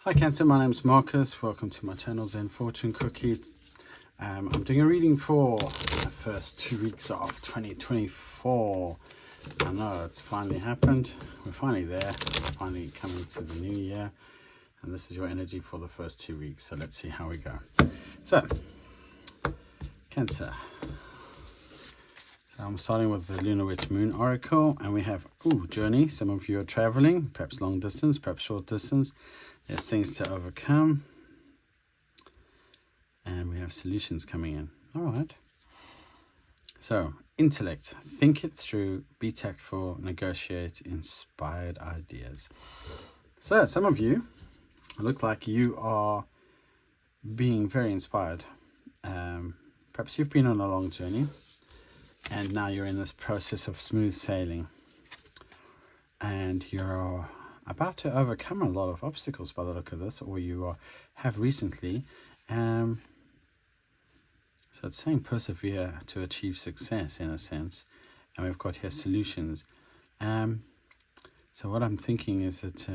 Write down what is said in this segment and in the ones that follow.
Hi Cancer, my name's Marcus. Welcome to my channel Zenfortunecookie. I'm doing a reading for the first 2 weeks of 2024. I know it's finally happened. We're finally there. We're finally coming to the new year. And this is your energy for the first 2 weeks. So let's see how we go. So, Cancer. So I'm starting with the Lunar Witch Moon Oracle. And we have, journey. Some of you are traveling, perhaps long distance, perhaps short distance. There's things to overcome. And we have solutions coming in. All right. So, intellect. Think it through. Be tactful. Negotiate. Inspired ideas. So, some of you look like you are being very inspired. Perhaps you've been on a long journey. And now you're in this process of smooth sailing. And you're about to overcome a lot of obstacles by the look of this, or you have recently. So it's saying persevere to achieve success in a sense. And we've got here solutions. So what I'm thinking is that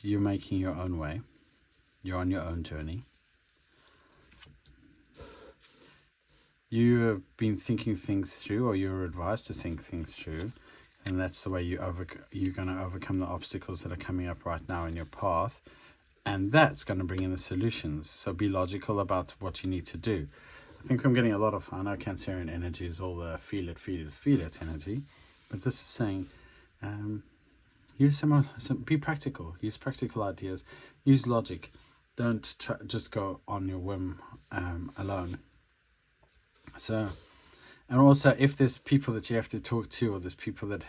you're making your own way. You're on your own journey. You have been thinking things through, or you're advised to think things through. And that's the way you're going to overcome the obstacles that are coming up right now in your path. And that's going to bring in the solutions. So be logical about what you need to do. I think I'm getting a lot of, I know Cancerian energy is all the feel it energy. But this is saying, be practical. Use practical ideas. Use logic. Don't just go on your whim alone. So, and also if there's people that you have to talk to, or there's people that,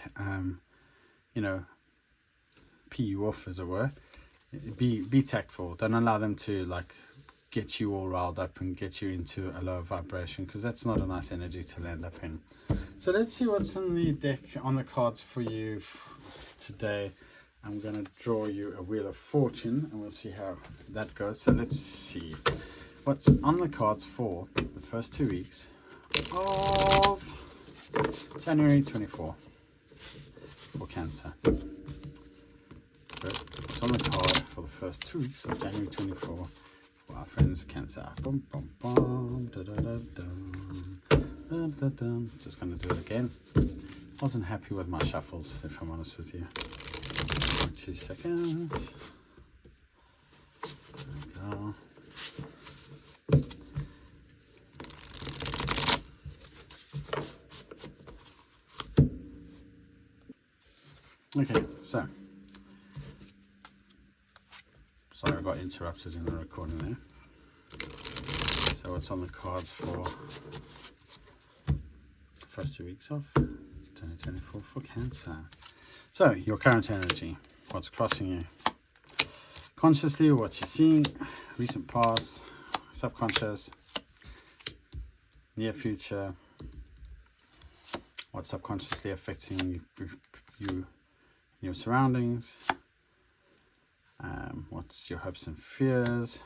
pee you off, as it were, be tactful. Don't allow them to get you all riled up and get you into a lower vibration, because that's not a nice energy to land up in. So let's see what's in the deck, on the cards for you today. I'm going to draw you a Wheel of Fortune, and we'll see how that goes. So let's see what's on the cards for the first 2 weeks of January 24 for Cancer. What's on the card for the first 2 weeks of January 24 for our friends Cancer? Bum, bum, bum, da, da, da, da, da, da. Just going to do it again. Wasn't happy with my shuffles, if I'm honest with you. 2 seconds. There we go. Okay, so sorry I got interrupted in the recording there. So what's on the cards for the first 2 weeks of 2024 for Cancer? So your current energy, what's crossing you consciously, what you're seeing, recent past, subconscious, near future, what's subconsciously affecting you your surroundings, what's your hopes and fears,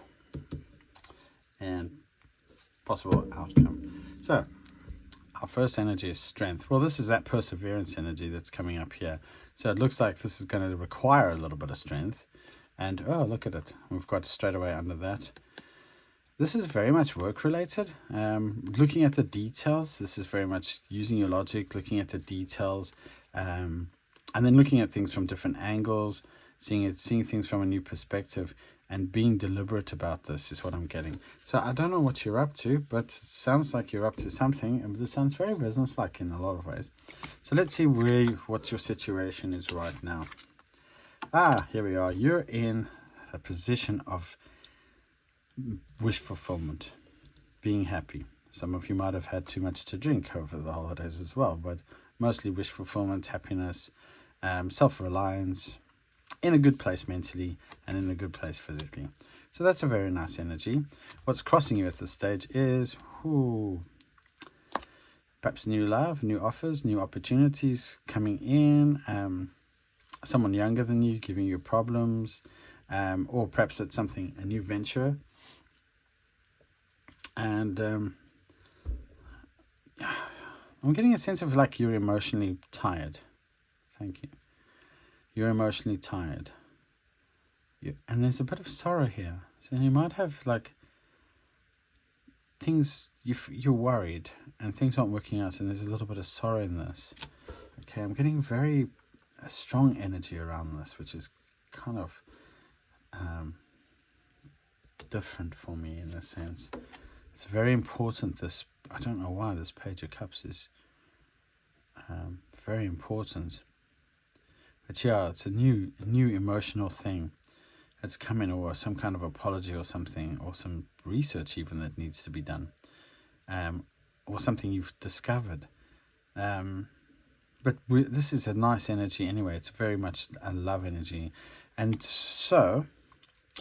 and possible outcome. So our first energy is strength. Well, this is that perseverance energy that's coming up here. So it looks like this is going to require a little bit of strength. And look at it, we've got straight away under that. This is very much work related. Looking at the details, this is very much using your logic, looking at the details, and then looking at things from different angles, seeing things from a new perspective, and being deliberate about this is what I'm getting. So I don't know what you're up to, but it sounds like you're up to something, and this sounds very business-like in a lot of ways. So let's see what your situation is right now. Here we are. You're in a position of wish fulfillment, being happy. Some of you might have had too much to drink over the holidays as well, but mostly wish fulfillment, happiness, self-reliance, in a good place mentally and in a good place physically. So that's a very nice energy. What's crossing you at this stage is perhaps new love, new offers, new opportunities coming in, someone younger than you giving you problems, or perhaps it's a new venture. And I'm getting a sense of you're emotionally tired. Thank you. You're emotionally tired. And there's a bit of sorrow here. So you might have like things, you're worried and things aren't working out, and there's a little bit of sorrow in this. Okay, I'm getting very strong energy around this, which is kind of different for me in a sense. It's very important. This, I don't know why this Page of Cups is very important. But yeah, it's a new emotional thing that's coming, or some kind of apology or something, or some research even that needs to be done, or something you've discovered. But this is a nice energy anyway. It's very much a love energy. And so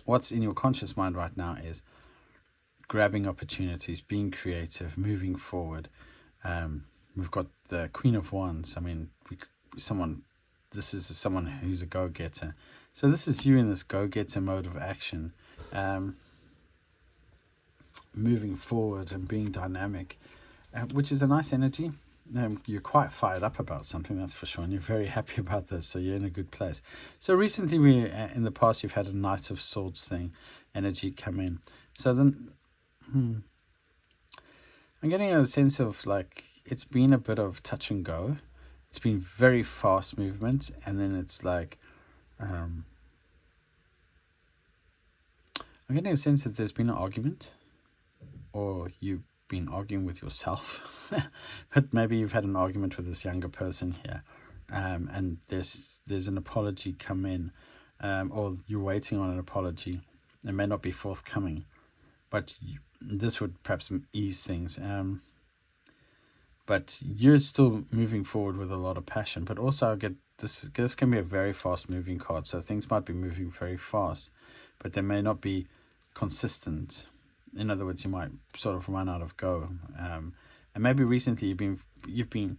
what's in your conscious mind right now is grabbing opportunities, being creative, moving forward. We've got the Queen of Wands. I mean, this is someone who's a go-getter. So this is you in this go-getter mode of action, moving forward and being dynamic, which is a nice energy. You're quite fired up about something, that's for sure, and you're very happy about this, so you're in a good place. So recently, in the past, you've had a Knight of Swords thing, energy come in. So then, I'm getting a sense of like, it's been a bit of touch and go. It's been very fast movement, and then it's like, I'm getting a sense that there's been an argument, or you've been arguing with yourself, but maybe you've had an argument with this younger person here, and there's an apology come in, or you're waiting on an apology. It may not be forthcoming, but this would perhaps ease things. But you're still moving forward with a lot of passion. But also I get this can be a very fast moving card, so things might be moving very fast, but they may not be consistent. In other words, you might sort of run out of go, and maybe recently you've been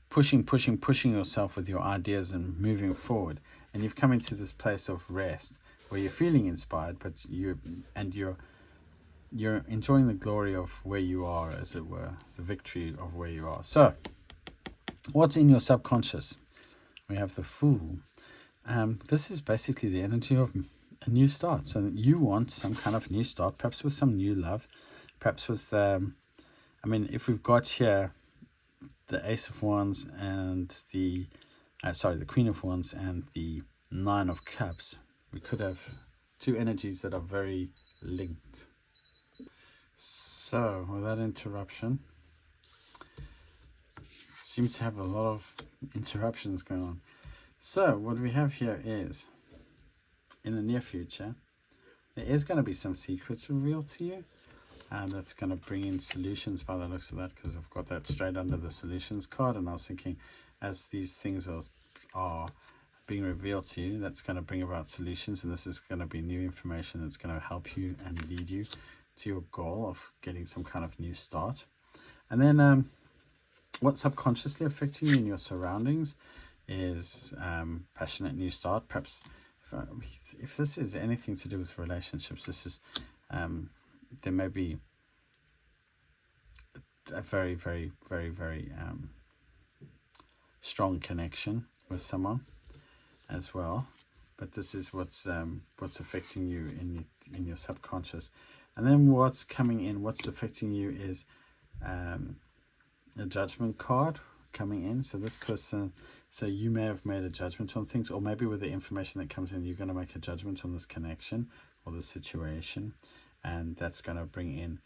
pushing yourself with your ideas and moving forward, and you've come into this place of rest where you're feeling inspired, but you're enjoying the glory of where you are, as it were, the victory of where you are. So, what's in your subconscious? We have the Fool. This is basically the energy of a new start. So you want some kind of new start, perhaps with some new love, perhaps with, if we've got here the Ace of Wands and the Queen of Wands and the Nine of Cups, we could have two energies that are very linked. So, without interruption, seem to have a lot of interruptions going on. So, what we have here is, in the near future, there is going to be some secrets revealed to you, and that's going to bring in solutions by the looks of that, because I've got that straight under the solutions card, and I was thinking, as these things are being revealed to you, that's going to bring about solutions, and this is going to be new information that's going to help you and lead you to your goal of getting some kind of new start. And then what's subconsciously affecting you in your surroundings is passionate new start. Perhaps if this is anything to do with relationships, this is there may be a very, very, very, very strong connection with someone as well. But this is what's affecting you in your subconscious. And then what's coming in, what's affecting you is a judgment card coming in. So this person, so you may have made a judgment on things, or maybe with the information that comes in, you're going to make a judgment on this connection or this situation, and that's going to bring in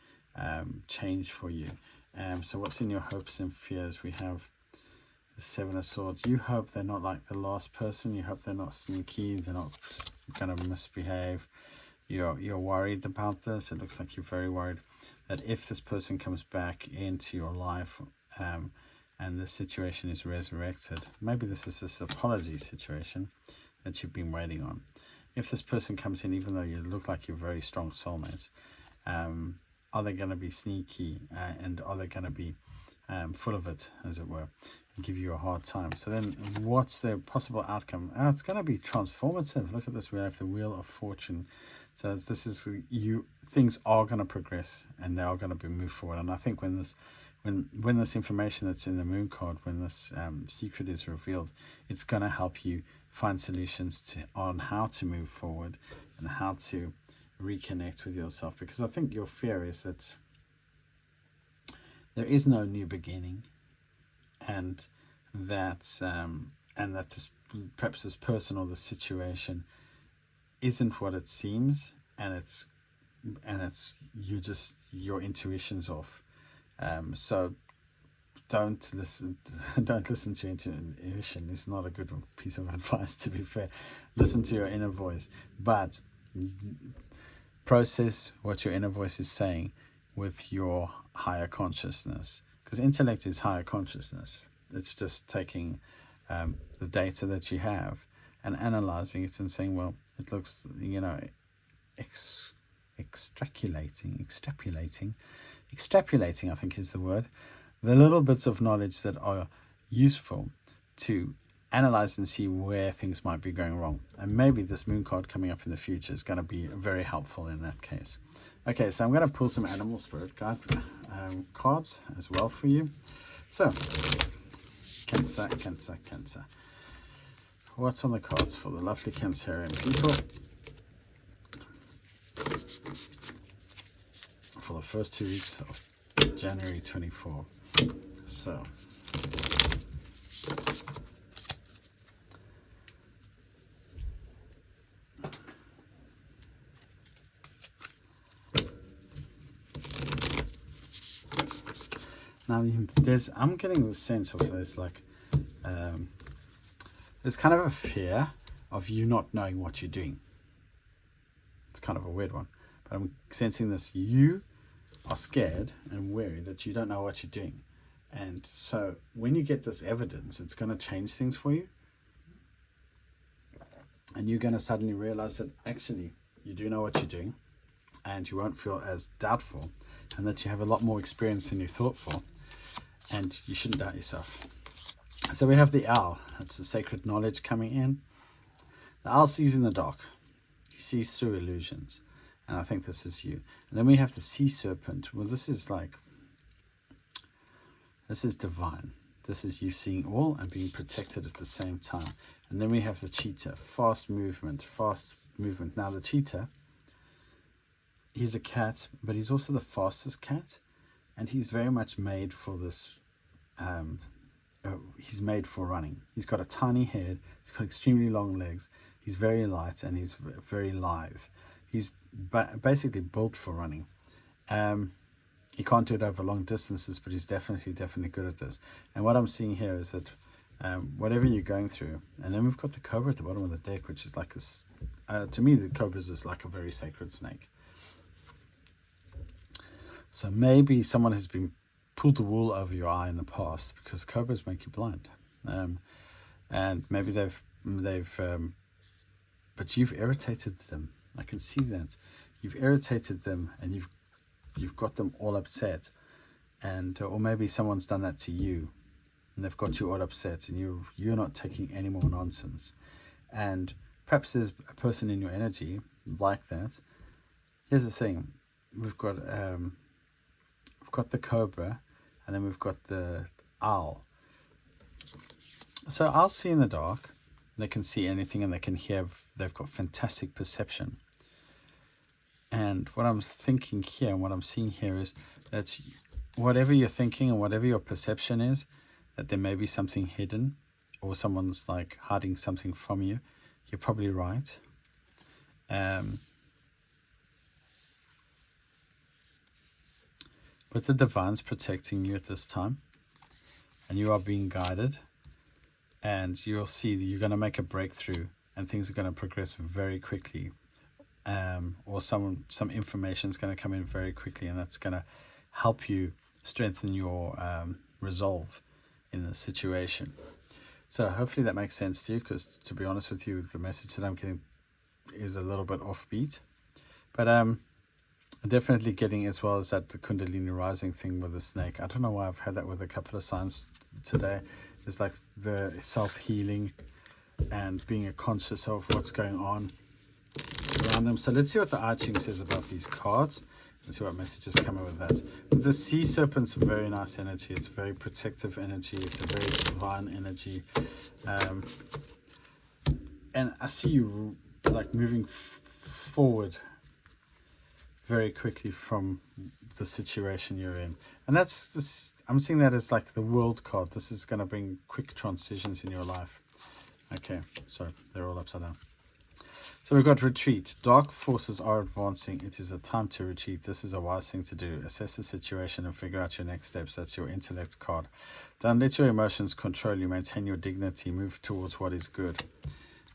change for you. So what's in your hopes and fears? We have the Seven of Swords. You hope they're not like the last person. You hope they're not sneaky. They're not going to misbehave. You're worried about this. It looks like you're very worried that if this person comes back into your life, and this situation is resurrected, maybe this is this apology situation that you've been waiting on. If this person comes in, even though you look like you're very strong soulmates, are they going to be sneaky, and are they going to be full of it, as it were, and give you a hard time? So then what's the possible outcome? It's going to be transformative. Look at this. We have the Wheel of Fortune. So this is things are going to progress, and they are going to be moved forward. And I think when when this information that's in the moon card, when this secret is revealed, it's going to help you find solutions on how to move forward and how to reconnect with yourself. Because I think your fear is that there is no new beginning, and that this, perhaps this person or the situation isn't what it seems, and it's your intuition's off. So don't listen to intuition. It's not a good piece of advice, to be fair. Listen to your inner voice, but process what your inner voice is saying with your higher consciousness, because intellect is higher consciousness. It's just taking the data that you have and analyzing it and saying, well, it looks, extrapolating, I think is the word, the little bits of knowledge that are useful to analyze and see where things might be going wrong. And maybe this moon card coming up in the future is going to be very helpful in that case. Okay, so I'm going to pull some animal spirit guide cards as well for you. So, Cancer. What's on the cards for the lovely Cancerian people for the first 2 weeks of January 24? So, now I'm getting the sense of there's kind of a fear of you not knowing what you're doing. It's kind of a weird one, but I'm sensing this. You are scared and worried that you don't know what you're doing. And so when you get this evidence, it's going to change things for you. And you're going to suddenly realize that actually you do know what you're doing, and you won't feel as doubtful, and that you have a lot more experience than you thought for, and you shouldn't doubt yourself. So we have the owl. That's the sacred knowledge coming in. The owl sees in the dark. He sees through illusions. And I think this is you. And then we have the sea serpent. Well, this is divine. This is you seeing all and being protected at the same time. And then we have the cheetah. Fast movement. Now the cheetah, he's a cat, but he's also the fastest cat. And he's very much made for this... he's made for running. He's got a tiny head. He's got extremely long legs. He's very light and he's very live. He's basically built for running. He can't do it over long distances, but he's definitely good at this. And what I'm seeing here is that whatever you're going through, and then we've got the cobra at the bottom of the deck, which is like this. To me, the cobra is like a very sacred snake. So maybe someone has been pulled the wool over your eye in the past, because cobras make you blind, and maybe they've but you've irritated them. I can see that you've irritated them, and you've got them all upset, and or maybe someone's done that to you, and they've got you all upset, and you're not taking any more nonsense, and perhaps there's a person in your energy like that. Here's the thing: we've got the cobra. And then we've got the owl. So owls see in the dark. They can see anything and they can hear. They've got fantastic perception. And what I'm thinking here and what I'm seeing here is that whatever you're thinking and whatever your perception is, that there may be something hidden or someone's hiding something from you. You're probably right. But the divine's protecting you at this time, and you are being guided, and you'll see that you're going to make a breakthrough, and things are going to progress very quickly, or some information is going to come in very quickly, and that's going to help you strengthen your resolve in the situation. So hopefully that makes sense to you, because to be honest with you, the message that I'm getting is a little bit offbeat, but definitely getting, as well as that, the Kundalini rising thing with the snake. I don't know why I've had that with a couple of signs today. It's like the self-healing and being conscious of what's going on around them. So let's see what the I Ching says about these cards. Let's see what messages come up with that. The sea serpent's a very nice energy. It's a very protective energy. It's a very divine energy. And I see you like moving forward very quickly from the situation you're in. And that's this, I'm seeing that as like the world card. This is going to bring quick transitions in your life. Okay, so they're all upside down. So we've got retreat. Dark forces are advancing. It is a time to retreat. This is a wise thing to do. Assess the situation and figure out your next steps. That's your intellect card. Don't let your emotions control you. Maintain your dignity. Move towards what is good.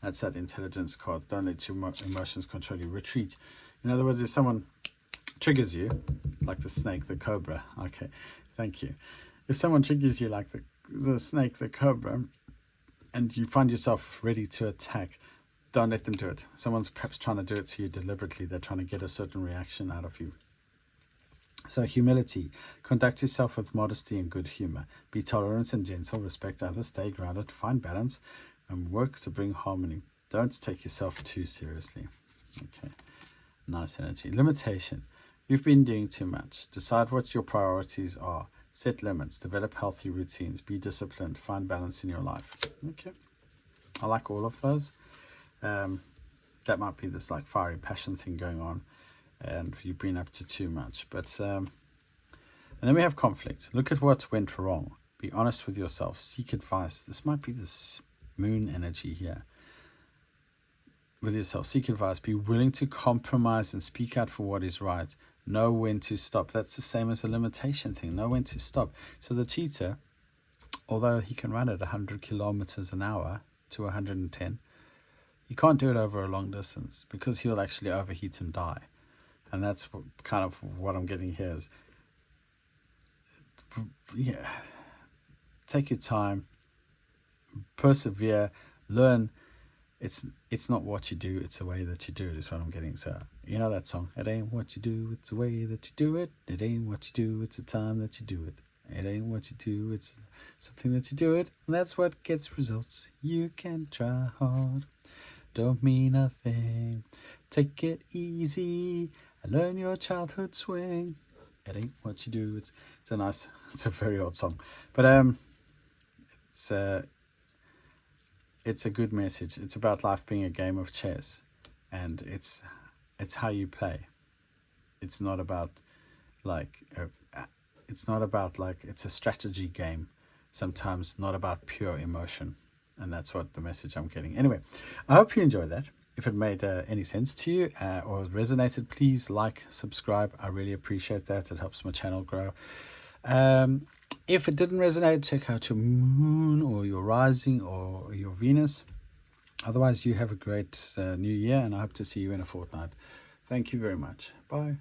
That's that intelligence card. Don't let your emotions control you. Retreat. In other words, if someone triggers you, like the snake, the cobra. Okay, thank you. If someone triggers you like the snake, the cobra, and you find yourself ready to attack, don't let them do it. Someone's perhaps trying to do it to you deliberately. They're trying to get a certain reaction out of you. So humility. Conduct yourself with modesty and good humor. Be tolerant and gentle. Respect others. Stay grounded. Find balance. And work to bring harmony. Don't take yourself too seriously. Okay. Nice energy. Limitation. You've been doing too much. Decide what your priorities are. Set limits. Develop healthy routines. Be disciplined. Find balance in your life. Okay. I like all of those. That might be this like fiery passion thing going on, and you've been up to too much. But and then we have conflict. Look at what went wrong. Be honest with yourself. Seek advice. This might be this moon energy here. With yourself, seek advice. Be willing to compromise and speak out for what is right. Know when to stop. That's the same as the limitation thing. Know when to stop. So the cheetah, although he can run at 100 kilometers an hour to 110. You can't do it over a long distance because he'll actually overheat and die. And that's kind of what I'm getting here is, yeah, take your time, persevere, learn. It's not what you do, it's the way that you do it is what I'm getting. So, you know that song, it ain't what you do, it's the way that you do it. It ain't what you do, it's the time that you do it. It ain't what you do, it's something that you do it. And that's what gets results. You can try hard. Don't mean nothing. Take it easy and learn your childhood swing. It ain't what you do. It's a very old song, but it's a good message. It's about life being a game of chess, and it's how you play. It's not about like it's a strategy game. Sometimes not about pure emotion. And that's what the message I'm getting. Anyway, I hope you enjoyed that. If it made any sense to you or resonated, please like, subscribe. I really appreciate that. It helps my channel grow. If it didn't resonate, check out your moon or your rising or your Venus. Otherwise, you have a great new year, and I hope to see you in a fortnight. Thank you very much. Bye.